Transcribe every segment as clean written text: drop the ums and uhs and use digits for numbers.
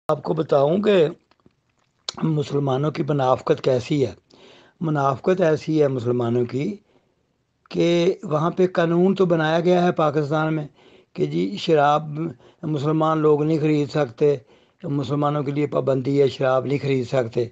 آپ کو بتاؤں کہ مسلمانوں کی منافقت کیسی ہے۔ منافقت ایسی ہے مسلمانوں کی کہ وہاں پہ قانون تو بنایا گیا ہے پاکستان میں کہ جی شراب مسلمان لوگ نہیں خرید سکتے، مسلمانوں کے لیے پابندی ہے، شراب نہیں خرید سکتے،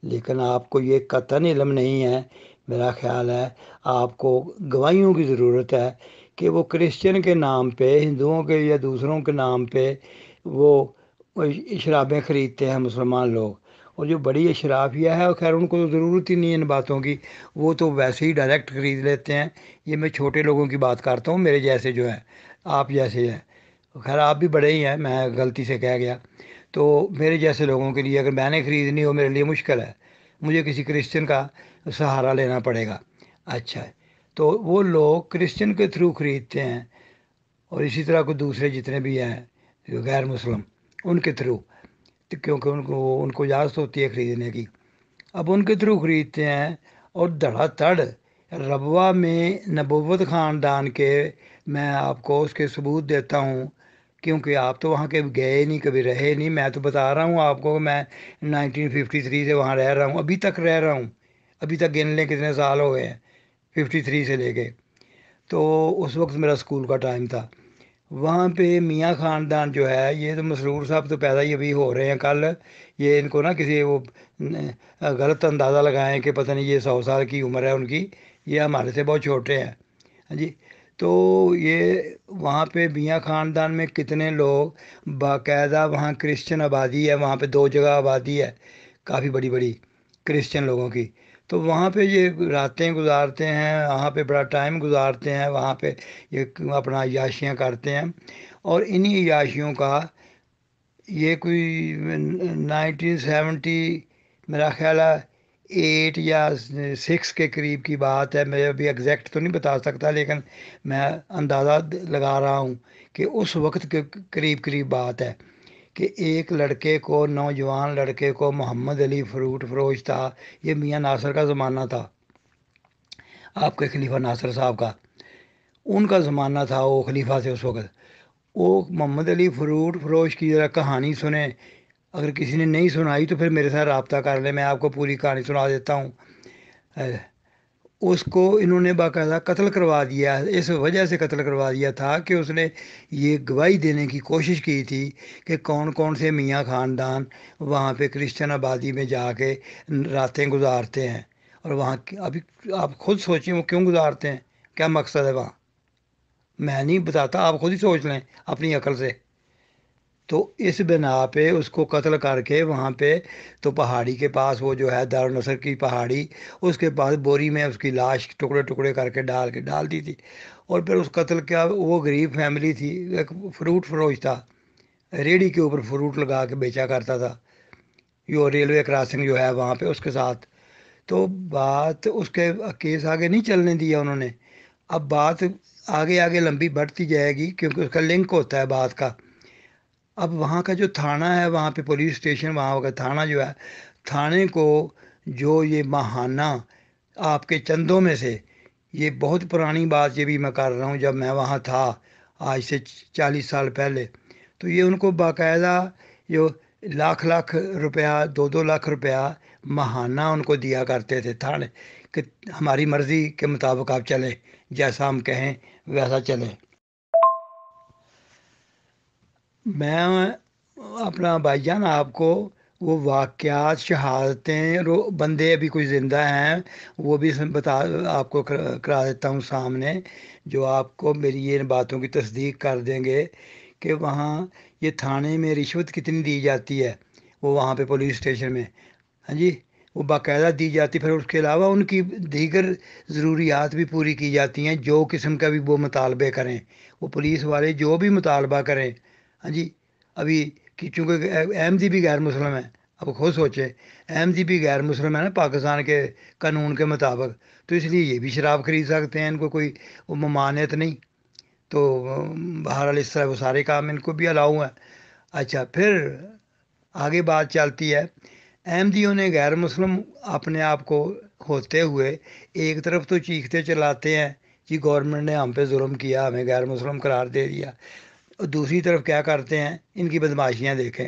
لیکن آپ کو یہ قطعاً علم نہیں ہے۔ میرا خیال ہے آپ کو گواہیوں کی ضرورت ہے کہ وہ کرسچن کے نام پہ، ہندوؤں کے یا دوسروں کے نام پہ وہ شرابیں خریدتے ہیں مسلمان لوگ، اور جو بڑی اشرافیہ ہے خیر ان کو تو ضرورت ہی نہیں ہے ان باتوں کی، وہ تو ویسے ہی ڈائریکٹ خرید لیتے ہیں۔ یہ میں چھوٹے لوگوں کی بات کرتا ہوں، میرے جیسے جو ہے، آپ جیسے ہیں، خیر آپ بھی بڑے ہی ہیں، میں غلطی سے کہہ گیا، تو میرے جیسے لوگوں کے لیے اگر میں نے خریدنی ہو میرے لیے مشکل ہے، مجھے کسی کرسچن کا سہارا لینا پڑے گا۔ اچھا ہے، تو وہ لوگ کرسچن کے تھرو خریدتے ہیں، اور اسی طرح کو دوسرے جتنے بھی ہیں جو غیر مسلم ان کے تھرو، کیونکہ ان کو اجازت ہوتی ہے خریدنے کی، اب ان کے تھرو خریدتے ہیں، اور دھڑا دھڑ ربوہ میں نبوت خاندان کے، میں آپ کو اس کے ثبوت دیتا ہوں، کیونکہ آپ تو وہاں کے گئے نہیں، کبھی رہے نہیں، میں تو بتا رہا ہوں آپ کو کہ میں 1953 سے وہاں رہ رہا ہوں، ابھی تک رہ رہا ہوں، ابھی تک گن لیں کتنے سال ہو گئے ہیں، 53 سے لے کے، تو اس وقت میرا اسکول کا ٹائم تھا۔ وہاں پہ میاں خاندان جو ہے، یہ تو مسرور صاحب تو پیدا ہی ابھی ہو رہے ہیں کل، یہ ان کو نا کسی وہ غلط اندازہ لگائیں کہ پتہ نہیں یہ 100 سال کی عمر ہے ان کی، یہ ہمارے سے بہت چھوٹے ہیں، ہاں جی۔ تو یہ وہاں پہ میاں خاندان میں کتنے لوگ باقاعدہ، وہاں کرسچن آبادی ہے، وہاں پہ 2 جگہ آبادی ہے کافی بڑی بڑی کرسچن لوگوں کی، تو وہاں پہ یہ راتیں گزارتے ہیں، وہاں پہ بڑا ٹائم گزارتے ہیں، وہاں پہ یہ اپنا عیاشیاں کرتے ہیں، اور انہی عیاشیوں کا یہ کوئی 1970، میرا خیال ہے 8 یا 6 کے قریب کی بات ہے، میں ابھی ایگزیکٹ تو نہیں بتا سکتا، لیکن میں اندازہ لگا رہا ہوں کہ اس وقت کے قریب قریب بات ہے کہ ایک لڑکے کو، نوجوان لڑکے کو، محمد علی فروٹ فروش تھا، یہ میاں ناصر کا زمانہ تھا، آپ کے خلیفہ ناصر صاحب کا، ان کا زمانہ تھا وہ خلیفہ سے اس وقت، وہ محمد علی فروٹ فروش کی ذرا کہانی سنیں، اگر کسی نے نہیں سنائی تو پھر میرے ساتھ رابطہ کر لیں، میں آپ کو پوری کہانی سنا دیتا ہوں۔ اے، اس کو انہوں نے باقاعدہ قتل کروا دیا، اس وجہ سے قتل کروا دیا تھا کہ اس نے یہ گواہی دینے کی کوشش کی تھی کہ کون کون سے میاں خاندان وہاں پہ کرسچن آبادی میں جا کے راتیں گزارتے ہیں، اور وہاں ابھی آپ خود سوچیں وہ کیوں گزارتے ہیں، کیا مقصد ہے وہاں، میں نہیں بتاتا، آپ خود ہی سوچ لیں اپنی عقل سے۔ تو اس بنا پہ اس کو قتل کر کے وہاں پہ، تو پہاڑی کے پاس وہ جو ہے دارالنصر کی پہاڑی، اس کے پاس بوری میں اس کی لاش ٹکڑے ٹکڑے کر کے ڈال دی تھی، اور پھر اس قتل کیا، وہ غریب فیملی تھی، ایک فروٹ فروش تھا، ریڑھی کے اوپر فروٹ لگا کے بیچا کرتا تھا، یہ ریلوے کراسنگ جو ہے وہاں پہ اس کے ساتھ، تو بات اس کے کیس آگے نہیں چلنے دیا انہوں نے، اب بات آگے آگے لمبی بڑھتی جائے گی کیونکہ اس کا لنک ہوتا ہے بات کا۔ اب وہاں کا جو تھانہ ہے، وہاں پہ پولیس اسٹیشن، وہاں کا تھانہ جو ہے، تھانے کو جو یہ ماہانہ آپ کے چندوں میں سے، یہ بہت پرانی بات یہ بھی میں کر رہا ہوں، جب میں وہاں تھا آج سے 40 سال پہلے، تو یہ ان کو باقاعدہ جو لاکھ لاکھ روپیہ، 2 2 لاکھ روپیہ ماہانہ ان کو دیا کرتے تھے تھانے، کہ ہماری مرضی کے مطابق آپ چلیں، جیسا ہم کہیں ویسا چلیں۔ میں اپنا بھائی جان آپ کو وہ واقعات، شہادتیں، بندے ابھی کوئی زندہ ہیں وہ بھی بتا، آپ کو کرا دیتا ہوں سامنے، جو آپ کو میری یہ باتوں کی تصدیق کر دیں گے کہ وہاں یہ تھانے میں رشوت کتنی دی جاتی ہے، وہ وہاں پہ پولیس اسٹیشن میں، ہاں جی، وہ باقاعدہ دی جاتی، پھر اس کے علاوہ ان کی دیگر ضروریات بھی پوری کی جاتی ہیں، جو قسم کا بھی وہ مطالبے کریں، وہ پولیس والے جو بھی مطالبہ کریں، ہاں جی۔ ابھی کہ چونکہ احمدی بھی غیر مسلم ہے، اب خود سوچیں، احمدی بھی غیر مسلم ہے نا پاکستان کے قانون کے مطابق، تو اس لیے یہ بھی شراب خرید سکتے ہیں، ان کو کوئی وہ ممانعت نہیں، تو بہرحال اس طرح وہ سارے کام ان کو بھی الاؤ ہے۔ اچھا، پھر آگے بات چلتی ہے، احمدیوں نے غیر مسلم اپنے آپ کو ہوتے ہوئے ایک طرف تو چیختے چلاتے ہیں جی گورنمنٹ نے ہم پہ ظلم کیا، ہمیں غیر مسلم قرار دے دیا، اور دوسری طرف کیا کرتے ہیں، ان کی بدماشیاں دیکھیں،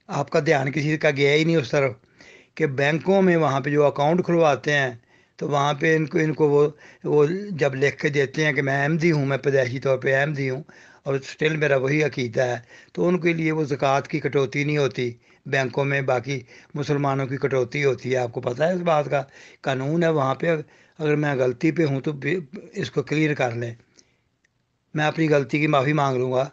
آپ کا دھیان کسی کا گیا ہی نہیں اس طرف کہ بینکوں میں وہاں پہ جو اکاؤنٹ کھلواتے ہیں تو وہاں پہ ان کو وہ جب لکھ کے دیتے ہیں کہ میں احمدی ہوں، میں پیدائشی طور پہ احمدی ہوں اور اسٹل میرا وہی عقیدہ ہے، تو ان کے لیے وہ زکوٰۃ کی کٹوتی نہیں ہوتی بینکوں میں، باقی مسلمانوں کی کٹوتی ہوتی ہے۔ آپ کو پتہ ہے اس بات کا؟ قانون ہے وہاں پہ، اگر میں غلطی پہ ہوں تو اس کو کلیئر کر لیں، میں اپنی غلطی کی معافی مانگ لوں گا،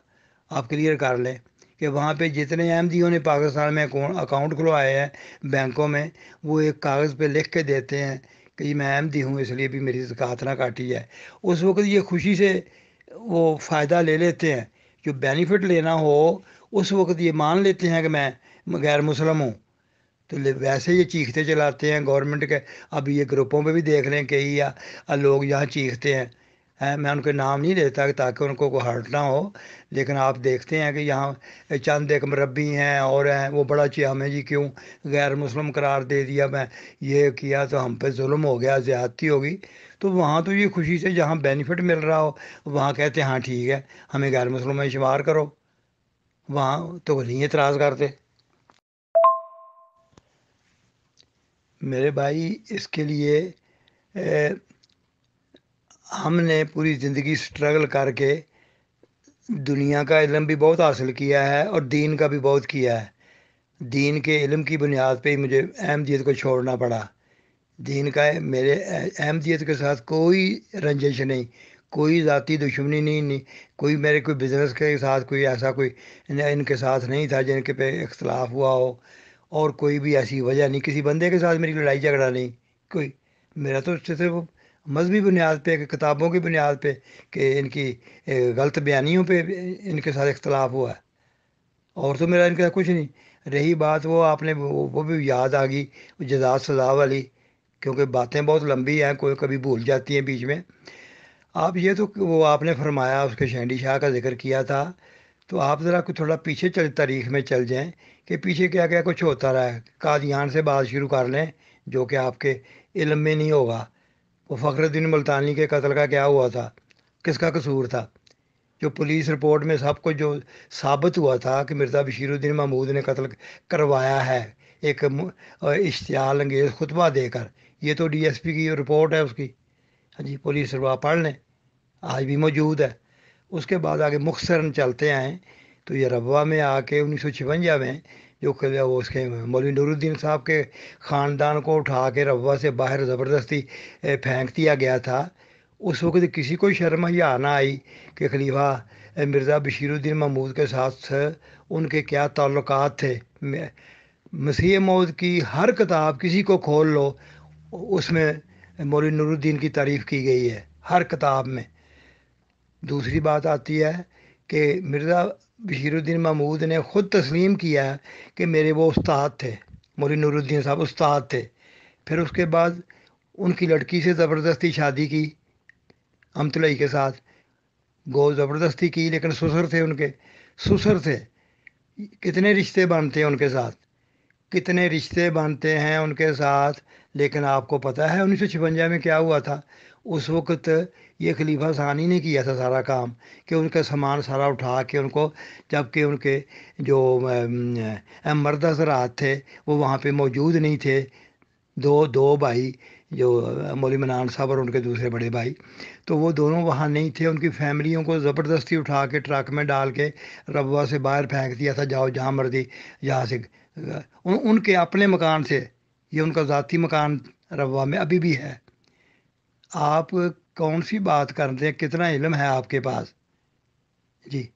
آپ کلیئر کر لیں کہ وہاں پہ جتنے احمدیوں نے پاکستان میں اکاؤنٹ کھلوائے ہیں بینکوں میں، وہ ایک کاغذ پہ لکھ کے دیتے ہیں کہ جی میں احمدی ہوں اس لیے بھی میری زکوٰۃ نہ کاٹی ہے۔ اس وقت یہ خوشی سے وہ فائدہ لے لیتے ہیں، جو بینیفٹ لینا ہو اس وقت یہ مان لیتے ہیں کہ میں غیر مسلم ہوں، تو ویسے یہ چیختے چلاتے ہیں گورنمنٹ کے۔ اب یہ گروپوں پہ بھی دیکھ لیں کئی لوگ یہاں چیختے ہیں، میں ان کے نام نہیں لیتا تاکہ ان کو کوئی ہرٹ نہ ہو، لیکن آپ دیکھتے ہیں کہ یہاں چند ایک مربی ہیں اور ہیں، وہ بڑا ہمیں جی کیوں غیر مسلم قرار دے دیا، میں یہ کیا تو ہم پہ ظلم ہو گیا، زیادتی ہوگی۔ تو وہاں تو یہ خوشی سے جہاں بینیفٹ مل رہا ہو وہاں کہتے ہیں ہاں ٹھیک ہے ہمیں غیر مسلم میں شمار کرو، وہاں تو وہ نہیں اعتراض کرتے۔ میرے بھائی اس کے لیے اے، ہم نے پوری زندگی سٹرگل کر کے دنیا کا علم بھی بہت حاصل کیا ہے اور دین کا بھی بہت کیا ہے۔ دین کے علم کی بنیاد پہ ہی مجھے احمدیت کو چھوڑنا پڑا۔ دین کا میرے احمدیت کے ساتھ کوئی رنجش نہیں، کوئی ذاتی دشمنی نہیں، کوئی میرے کوئی بزنس کے ساتھ کوئی ایسا کوئی ان کے ساتھ نہیں تھا جن کے پہ اختلاف ہوا ہو، اور کوئی بھی ایسی وجہ نہیں، کسی بندے کے ساتھ میری لڑائی جھگڑا نہیں کوئی۔ میرا تو صرف مذہبی بنیاد پہ کہ کتابوں کی بنیاد پہ کہ ان کی غلط بیانیوں پہ ان کے ساتھ اختلاف ہوا ہے، اور تو میرا ان کا کچھ نہیں۔ رہی بات وہ آپ نے وہ بھی یاد آ گئی، جزا سزا والی، کیونکہ باتیں بہت لمبی ہیں، کوئی کبھی بھول جاتی ہیں بیچ میں۔ آپ یہ تو وہ آپ نے فرمایا اس کے شہنڈی شاہ کا ذکر کیا تھا، تو آپ ذرا تھوڑا پیچھے تاریخ میں چل جائیں کہ پیچھے کیا کیا کچھ ہوتا رہا ہے۔ قادیان سے بات شروع کر لیں جو کہ آپ کے علم میں نہیں ہوگا۔ وہ فخر الدین ملتانی کے قتل کا کیا ہوا تھا، کس کا قصور تھا؟ جو پولیس رپورٹ میں سب کو جو ثابت ہوا تھا کہ مرزا بشیر الدین محمود نے قتل کروایا ہے ایک اشتعال انگیز خطبہ دے کر، یہ تو ڈی ایس پی کی رپورٹ ہے اس کی، ہاں جی پولیس روا پڑھ لیں، آج بھی موجود ہے۔ اس کے بعد آگے مختصراً چلتے ہیں تو یہ ربوہ میں آ کے 1956 میں جو اس کے مولوی نور الدین صاحب کے خاندان کو اٹھا کے ربوہ سے باہر زبردستی پھینک دیا گیا تھا۔ اس وقت کسی کو شرم حیا نہ آئی کہ خلیفہ مرزا بشیر الدین محمود کے ساتھ ان کے کیا تعلقات تھے۔ مسیح موعود کی ہر کتاب کسی کو کھول لو، اس میں مولوی نور الدین کی تعریف کی گئی ہے ہر کتاب میں۔ دوسری بات آتی ہے کہ مرزا بشیر الدین محمود نے خود تسلیم کیا ہے کہ میرے وہ استاد تھے، مولوی نور الدین صاحب استاد تھے۔ پھر اس کے بعد ان کی لڑکی سے زبردستی شادی کی امت علیہ کے ساتھ، گو زبردستی کی، لیکن سسر تھے ان کے، سسر تھے۔ کتنے رشتے بنتے ہیں ان کے ساتھ، کتنے رشتے بنتے ہیں ان کے ساتھ، لیکن آپ کو پتہ ہے 1956 میں کیا ہوا تھا؟ اس وقت یہ خلیفہ ثانی نے کیا تھا سارا کام، کہ ان کا سامان سارا اٹھا کے ان کو، جب کہ ان کے جو مرد حضرات تھے وہ وہاں پہ موجود نہیں تھے، دو بھائی جو مولوی منان صاحب اور ان کے دوسرے بڑے بھائی، تو وہ دونوں وہاں نہیں تھے۔ ان کی فیملیوں کو زبردستی اٹھا کے ٹرک میں ڈال کے ربوہ سے باہر پھینک دیا تھا، جاؤ جہاں مرضی جہاں سے ان کے اپنے مکان سے، یہ ان کا ذاتی مکان ربوہ میں ابھی بھی ہے۔ آپ کون سی بات کرتے ہیں، کتنا علم ہے آپ کے پاس؟ جی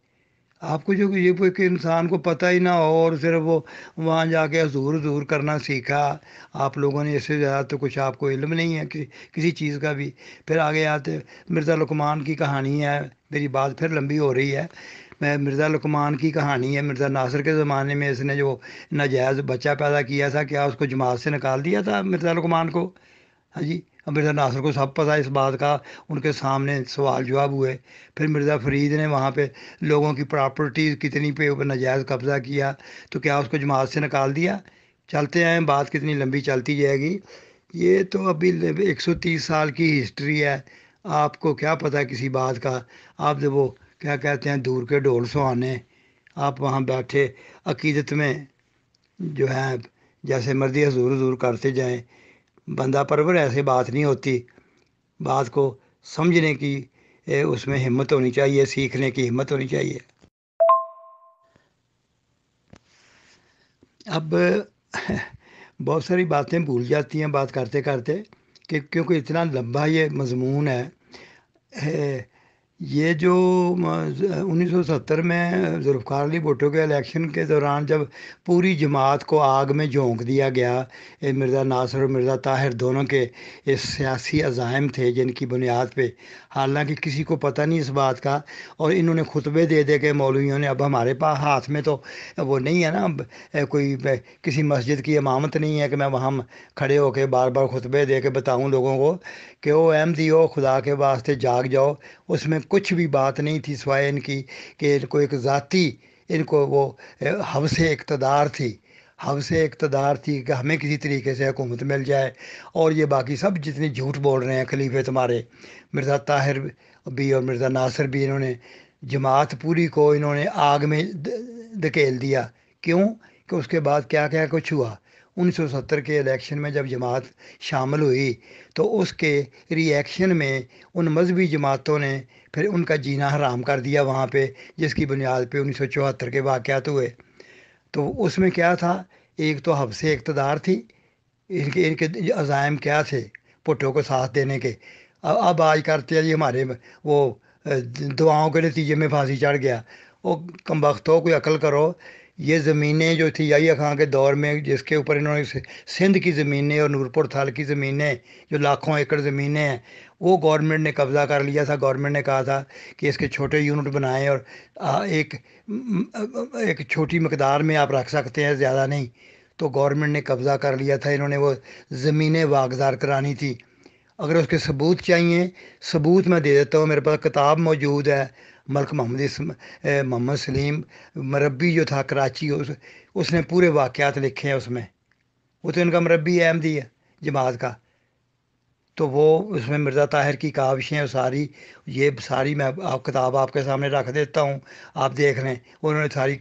آپ کو جو یہ کہ انسان کو پتہ ہی نہ ہو اور صرف وہ وہاں جا کے حضور حضور کرنا سیکھا آپ لوگوں نے، اس سے زیادہ تو کچھ آپ کو علم نہیں ہے کسی چیز کا بھی۔ پھر آگے آتے مرزا لقمان کی کہانی ہے، میری بات پھر لمبی ہو رہی ہے۔ میں مرزا لقمان کی کہانی ہے، مرزا ناصر کے زمانے میں اس نے جو ناجائز بچہ پیدا کیا تھا، کیا اس کو جماعت سے نکال دیا تھا مرزا لقمان کو؟ ہاں جی، اب مرزا ناصر کو سب پتہ اس بات کا، ان کے سامنے سوال جواب ہوئے۔ پھر مرزا فرید نے وہاں پہ لوگوں کی پراپرٹی کتنی پہ ناجائز قبضہ کیا، تو کیا اس کو جماعت سے نکال دیا؟ چلتے ہیں، بات کتنی لمبی چلتی جائے گی، یہ تو ابھی 130 سال کی ہسٹری ہے، آپ کو کیا پتہ ہے کسی بات کا؟ آپ جب وہ کیا کہتے ہیں دور کے ڈھول سہانے، آپ وہاں بیٹھے عقیدت میں جو ہیں جیسے مرضی حضور حضور کرتے جائیں، بندہ پرور ایسے بات نہیں ہوتی، بات کو سمجھنے کی اس میں ہمت ہونی چاہیے، سیکھنے کی ہمت ہونی چاہیے۔ اب بہت ساری باتیں بھول جاتی ہیں بات کرتے کرتے، کہ کیونکہ اتنا لمبا یہ مضمون ہے۔ یہ جو 1970 میں ذوالفقار علی بھٹو کے الیکشن کے دوران جب پوری جماعت کو آگ میں جھونک دیا گیا، مرزا ناصر اور مرزا طاہر دونوں کے یہ سیاسی عزائم تھے جن کی بنیاد پہ، حالانکہ کسی کو پتہ نہیں اس بات کا، اور انہوں نے خطبے دے دے کے مولویوں نے، اب ہمارے پاس ہاتھ میں تو وہ نہیں ہے نا، کوئی کسی مسجد کی امامت نہیں ہے کہ میں وہاں کھڑے ہو کے بار بار خطبے دے کے بتاؤں لوگوں کو کہ او احمدیو خدا کے واسطے جاگ جاؤ۔ اس میں کچھ بھی بات نہیں تھی سوائے ان کی کہ ان کو ایک ذاتی، ان کو وہ حوث اقتدار تھی، حوث اقتدار تھی کہ ہمیں کسی طریقے سے حکومت مل جائے۔ اور یہ باقی سب جتنے جھوٹ بول رہے ہیں خلیفے تمہارے، مرزا طاہر بھی اور مرزا ناصر بھی، انہوں نے جماعت پوری کو انہوں نے آگ میں دھکیل دیا۔ کیوں؟ کہ اس کے بعد کیا کیا کچھ ہوا۔ 1970 کے الیکشن میں جب جماعت شامل ہوئی تو اس کے ری ایکشن میں ان مذہبی جماعتوں نے پھر ان کا جینا حرام کر دیا وہاں پہ، جس کی بنیاد پہ 1974 کے واقعات ہوئے۔ تو اس میں کیا تھا؟ ایک تو حوث اقتدار تھی، ان کے عزائم کیا تھے بھٹو کو ساتھ دینے کے۔ اب آج کرتے ہیں جی ہمارے وہ دعاؤں کے نتیجے میں پھانسی چڑھ گیا۔ وہ کم بختوں کوئی عقل کرو، یہ زمینیں جو تھی یحییٰ خان کے دور میں جس کے اوپر انہوں نے سندھ کی زمینیں اور نورپور تھل کی زمینیں جو لاکھوں ایکڑ زمینیں ہیں وہ گورنمنٹ نے قبضہ کر لیا تھا۔ گورنمنٹ نے کہا تھا کہ اس کے چھوٹے یونٹ بنائیں اور ایک ایک چھوٹی مقدار میں آپ رکھ سکتے ہیں، زیادہ نہیں۔ تو گورنمنٹ نے قبضہ کر لیا تھا، انہوں نے وہ زمینیں واگزار کرانی تھی۔ اگر اس کے ثبوت چاہیے، ثبوت میں دے دیتا ہوں، میرے پاس کتاب موجود ہے۔ ملک محمد سلیم مربی جو تھا کراچی، اس نے پورے واقعات لکھے ہیں اس میں۔ وہ تو ان کا مربی احمدی ہے جماعت کا۔ تو وہ اس میں مرزا طاہر کی کاوشیں ساری، یہ ساری میں کتاب آپ کے سامنے رکھ دیتا ہوں، آپ دیکھ لیں۔ انہوں نے ساری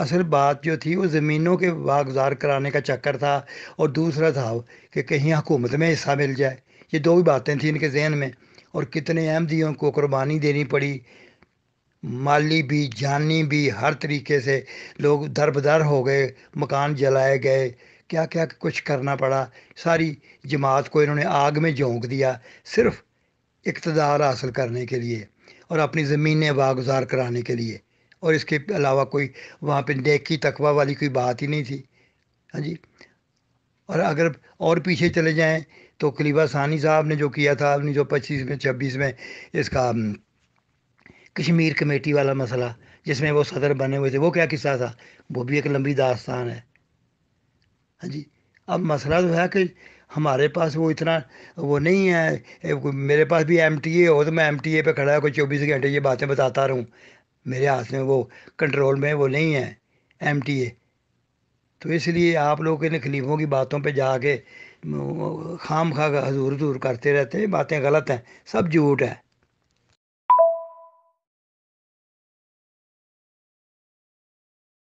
اصل بات جو تھی وہ زمینوں کے واگزار کرانے کا چکر تھا، اور دوسرا تھا کہ کہیں حکومت میں حصہ مل جائے۔ یہ دو ہی باتیں تھیں ان کے ذہن میں، اور کتنے احمدیوں کو قربانی دینی پڑی، مالی بھی جانی بھی، ہر طریقے سے لوگ در بدر ہو گئے، مکان جلائے گئے، کیا کیا کچھ کرنا پڑا۔ ساری جماعت کو انہوں نے آگ میں جھونک دیا صرف اقتدار حاصل کرنے کے لیے اور اپنی زمینیں واگزار کرانے کے لیے، اور اس کے علاوہ کوئی وہاں پہ نیکی تقوی والی کوئی بات ہی نہیں تھی۔ ہاں جی۔ اور اگر اور پیچھے چلے جائیں تو خلیفہ ثانی صاحب نے جو کیا تھا 1925 میں 26 میں، اس کا کشمیر کمیٹی والا مسئلہ جس میں وہ صدر بنے ہوئے تھے، وہ کیا قصہ تھا؟ وہ بھی ایک لمبی داستان ہے۔ ہاں جی۔ اب مسئلہ تو ہے کہ ہمارے پاس وہ اتنا وہ نہیں ہے، میرے پاس بھی ایم ٹی اے ہو تو میں ایم ٹی اے پہ کھڑا ہے کوئی 24 گھنٹے یہ باتیں بتاتا رہوں، میرے ہاتھ میں وہ کنٹرول میں وہ نہیں ہے ایم ٹی اے۔ تو اس لیے آپ لوگ ان خلیفوں کی باتوں پہ جا کے خام خواہ حضور حضور کرتے رہتے ہیں، باتیں غلط ہیں، سب جھوٹ ہے۔